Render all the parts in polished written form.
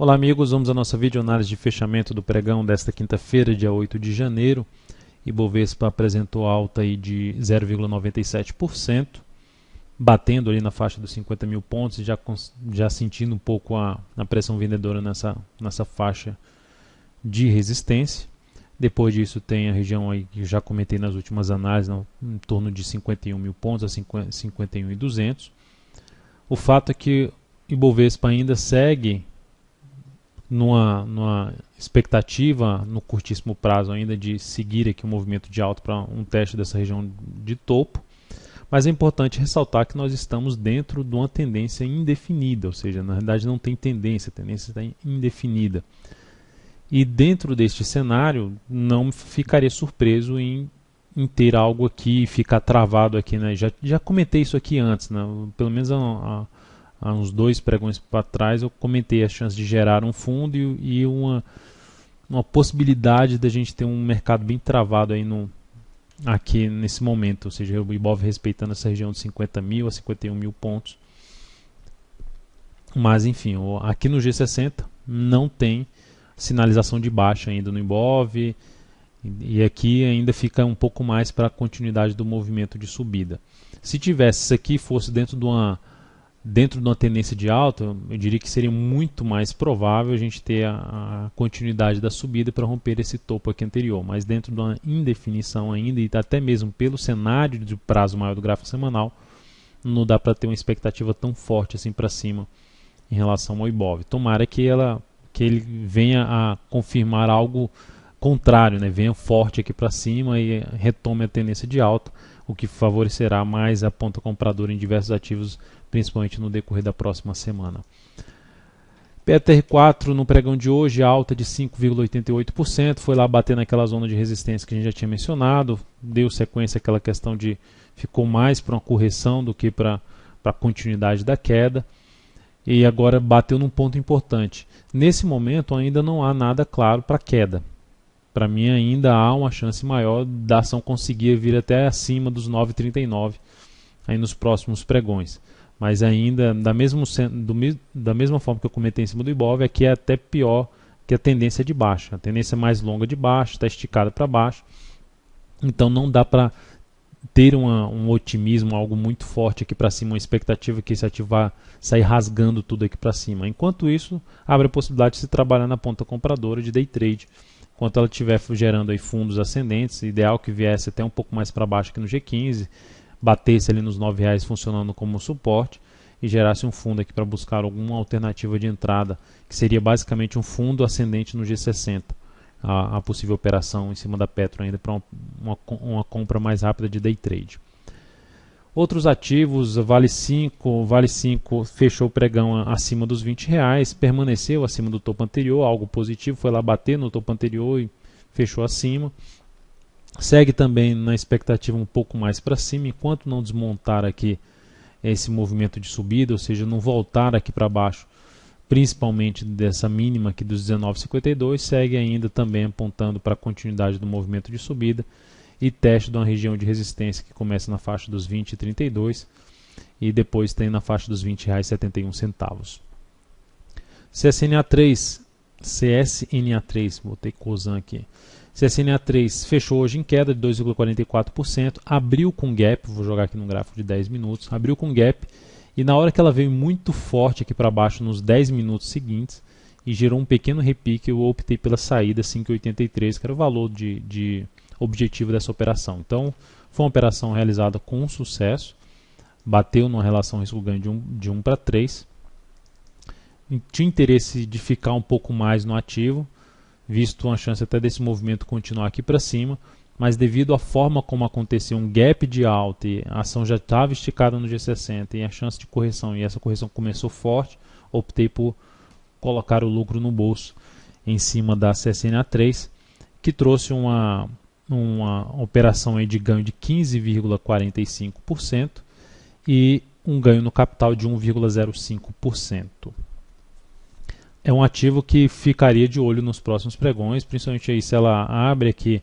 Olá amigos, vamos à nossa videoanálise de fechamento do pregão desta quinta-feira, dia 8 de janeiro. Ibovespa apresentou alta aí de 0,97%, batendo ali na faixa dos 50 mil pontos e já sentindo um pouco a pressão vendedora nessa faixa de resistência. Depois disso tem a região aí que já comentei nas últimas análises, em torno de 51 mil pontos a 51.200. O fato é que Ibovespa ainda segue numa expectativa no curtíssimo prazo ainda de seguir aqui um movimento de alta para um teste dessa região de topo, mas é importante ressaltar que nós estamos dentro de uma tendência indefinida, ou seja, na realidade não tem tendência, a tendência está indefinida. E dentro deste cenário não ficaria surpreso em ter algo aqui, ficar travado aqui, né? Já comentei isso aqui antes, né? Pelo menos há uns 2 pregões para trás eu comentei a chance de gerar um fundo e uma possibilidade da gente ter um mercado bem travado aí aqui nesse momento, ou seja, o Ibov respeitando essa região de 50 mil a 51 mil pontos. Mas enfim, aqui no G60 não tem sinalização de baixa ainda no Ibov, e aqui ainda fica um pouco mais para a continuidade do movimento de subida. Se tivesse isso aqui, fosse dentro de uma tendência de alta, eu diria que seria muito mais provável a gente ter a continuidade da subida para romper esse topo aqui anterior, mas dentro de uma indefinição ainda, e até mesmo pelo cenário de prazo maior do gráfico semanal, não dá para ter uma expectativa tão forte assim para cima em relação ao Ibov. Tomara que ele venha a confirmar algo contrário, né? Venha forte aqui para cima e retome a tendência de alta, o que favorecerá mais a ponta compradora em diversos ativos, principalmente no decorrer da próxima semana. PTR4 no pregão de hoje, alta de 5,88%, foi lá bater naquela zona de resistência que a gente já tinha mencionado, deu sequência àquela questão de ficou mais para uma correção do que para a continuidade da queda, e agora bateu num ponto importante. Nesse momento ainda não há nada claro para queda. Para mim ainda há uma chance maior da ação conseguir vir até acima dos 9,39 aí nos próximos pregões. Mas ainda, da mesma forma que eu comentei em cima do Ibov, aqui é até pior que a tendência de baixa. A tendência mais longa de baixo, está esticada para baixo. Então não dá para ter um otimismo, algo muito forte aqui para cima, uma expectativa que esse ativo vai sair rasgando tudo aqui para cima. Enquanto isso, abre a possibilidade de se trabalhar na ponta compradora de day trade. Enquanto ela estiver gerando aí fundos ascendentes, ideal que viesse até um pouco mais para baixo aqui no G15, batesse ali nos R$9 funcionando como suporte e gerasse um fundo aqui para buscar alguma alternativa de entrada, que seria basicamente um fundo ascendente no G60. A possível operação em cima da Petro ainda para uma compra mais rápida de day trade. Outros ativos, Vale 5 fechou o pregão acima dos R$20, permaneceu acima do topo anterior, algo positivo, foi lá bater no topo anterior e fechou acima. Segue também na expectativa um pouco mais para cima, enquanto não desmontar aqui esse movimento de subida, ou seja, não voltar aqui para baixo, principalmente dessa mínima aqui dos 19,52, segue ainda também apontando para a continuidade do movimento de subida e teste de uma região de resistência que começa na faixa dos 20,32 e depois tem na faixa dos R$20,71. CSNA3, botei COSAN aqui. CSNA3 fechou hoje em queda de 2,44%, abriu com gap, vou jogar aqui no gráfico de 10 minutos, abriu com gap e na hora que ela veio muito forte aqui para baixo nos 10 minutos seguintes e gerou um pequeno repique, eu optei pela saída 5,83, que era o valor de objetivo dessa operação. Então foi uma operação realizada com sucesso, bateu numa relação risco-ganho de 1 para 3, tinha interesse de ficar um pouco mais no ativo, visto uma chance até desse movimento continuar aqui para cima, mas devido à forma como aconteceu um gap de alta e a ação já estava esticada no G60 e a chance de correção, e essa correção começou forte, optei por colocar o lucro no bolso em cima da CSNA3, que trouxe uma operação aí de ganho de 15,45% e um ganho no capital de 1,05%. É um ativo que ficaria de olho nos próximos pregões, principalmente aí se ela abre aqui,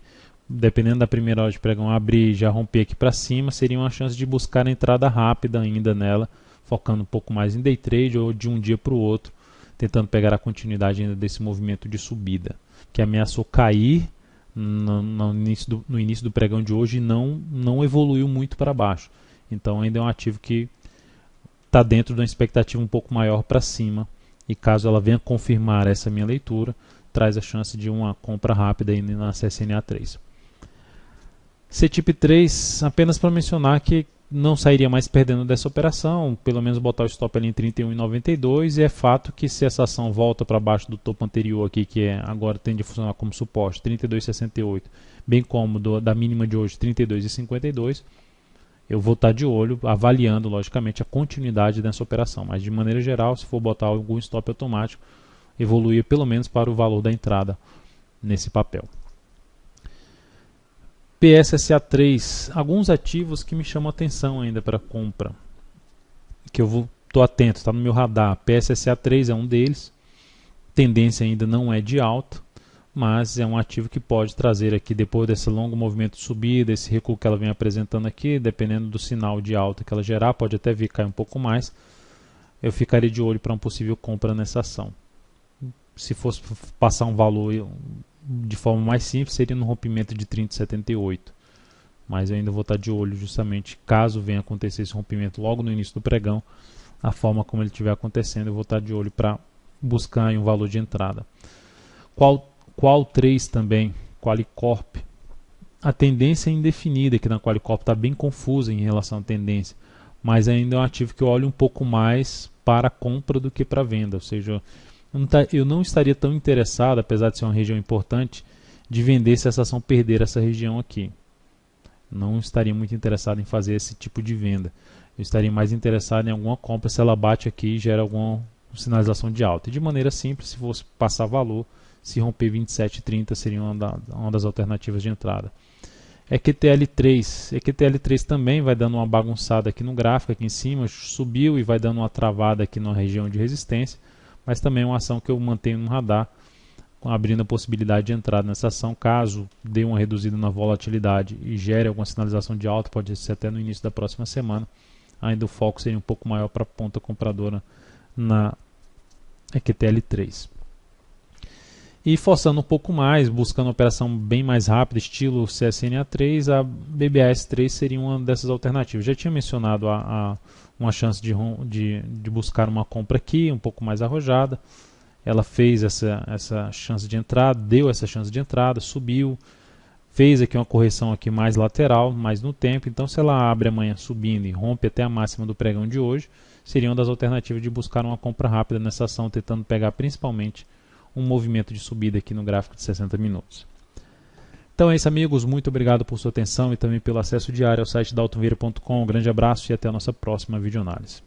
dependendo da primeira hora de pregão, abrir e já romper aqui para cima, seria uma chance de buscar a entrada rápida ainda nela, focando um pouco mais em day trade ou de um dia para o outro, tentando pegar a continuidade ainda desse movimento de subida, que ameaçou cair no início do pregão de hoje e não evoluiu muito para baixo. Então ainda é um ativo que está dentro de uma expectativa um pouco maior para cima, e caso ela venha confirmar essa minha leitura, traz a chance de uma compra rápida aí na CSNA3. CETIP 3, apenas para mencionar que não sairia mais perdendo dessa operação, pelo menos botar o stop ali em 31,92, e é fato que se essa ação volta para baixo do topo anterior aqui, que agora tende a funcionar como suporte, 32,68, bem como da mínima de hoje, 32,52, eu vou estar de olho, avaliando logicamente a continuidade dessa operação, mas de maneira geral, se for botar algum stop automático, evoluir pelo menos para o valor da entrada nesse papel. PSSA3, alguns ativos que me chamam a atenção ainda para compra, que eu estou atento, está no meu radar. PSSA3 é um deles, tendência ainda não é de alta, mas é um ativo que pode trazer aqui, depois desse longo movimento de subida, esse recuo que ela vem apresentando aqui, dependendo do sinal de alta que ela gerar, pode até vir cair um pouco mais, eu ficaria de olho para uma possível compra nessa ação. Se fosse passar um valor de forma mais simples, seria no rompimento de 30,78. Mas eu ainda vou estar de olho justamente, caso venha acontecer esse rompimento logo no início do pregão, a forma como ele estiver acontecendo, eu vou estar de olho para buscar aí um valor de entrada. Qual 3 também, Qualicorp. A tendência é indefinida aqui na Qualicorp, está bem confusa em relação à tendência, mas ainda é um ativo que eu olho um pouco mais para compra do que para venda, ou seja, eu não estaria tão interessado, apesar de ser uma região importante, de vender se essa ação perder essa região aqui. Não estaria muito interessado em fazer esse tipo de venda. Eu estaria mais interessado em alguma compra se ela bate aqui e gera alguma sinalização de alta. E de maneira simples, se fosse passar valor, se romper 27,30 seria uma das alternativas de entrada. EQTL3. EQTL3 também vai dando uma bagunçada aqui no gráfico, aqui em cima, subiu e vai dando uma travada aqui na região de resistência, mas também é uma ação que eu mantenho no radar, abrindo a possibilidade de entrada nessa ação, caso dê uma reduzida na volatilidade e gere alguma sinalização de alta, pode ser até no início da próxima semana. Ainda o foco seria um pouco maior para a ponta compradora na EQTL3. E forçando um pouco mais, buscando uma operação bem mais rápida, estilo CSNA3, a BBAS3 seria uma dessas alternativas. Já tinha mencionado uma chance de buscar uma compra aqui, um pouco mais arrojada. Ela fez essa chance de entrada, deu essa chance de entrada, subiu, fez aqui uma correção aqui mais lateral, mais no tempo. Então, se ela abre amanhã subindo e rompe até a máxima do pregão de hoje, seria uma das alternativas de buscar uma compra rápida nessa ação, tentando pegar principalmente um movimento de subida aqui no gráfico de 60 minutos. Então é isso, amigos, muito obrigado por sua atenção e também pelo acesso diário ao site daltonvieira.com. Um grande abraço e até a nossa próxima videoanálise.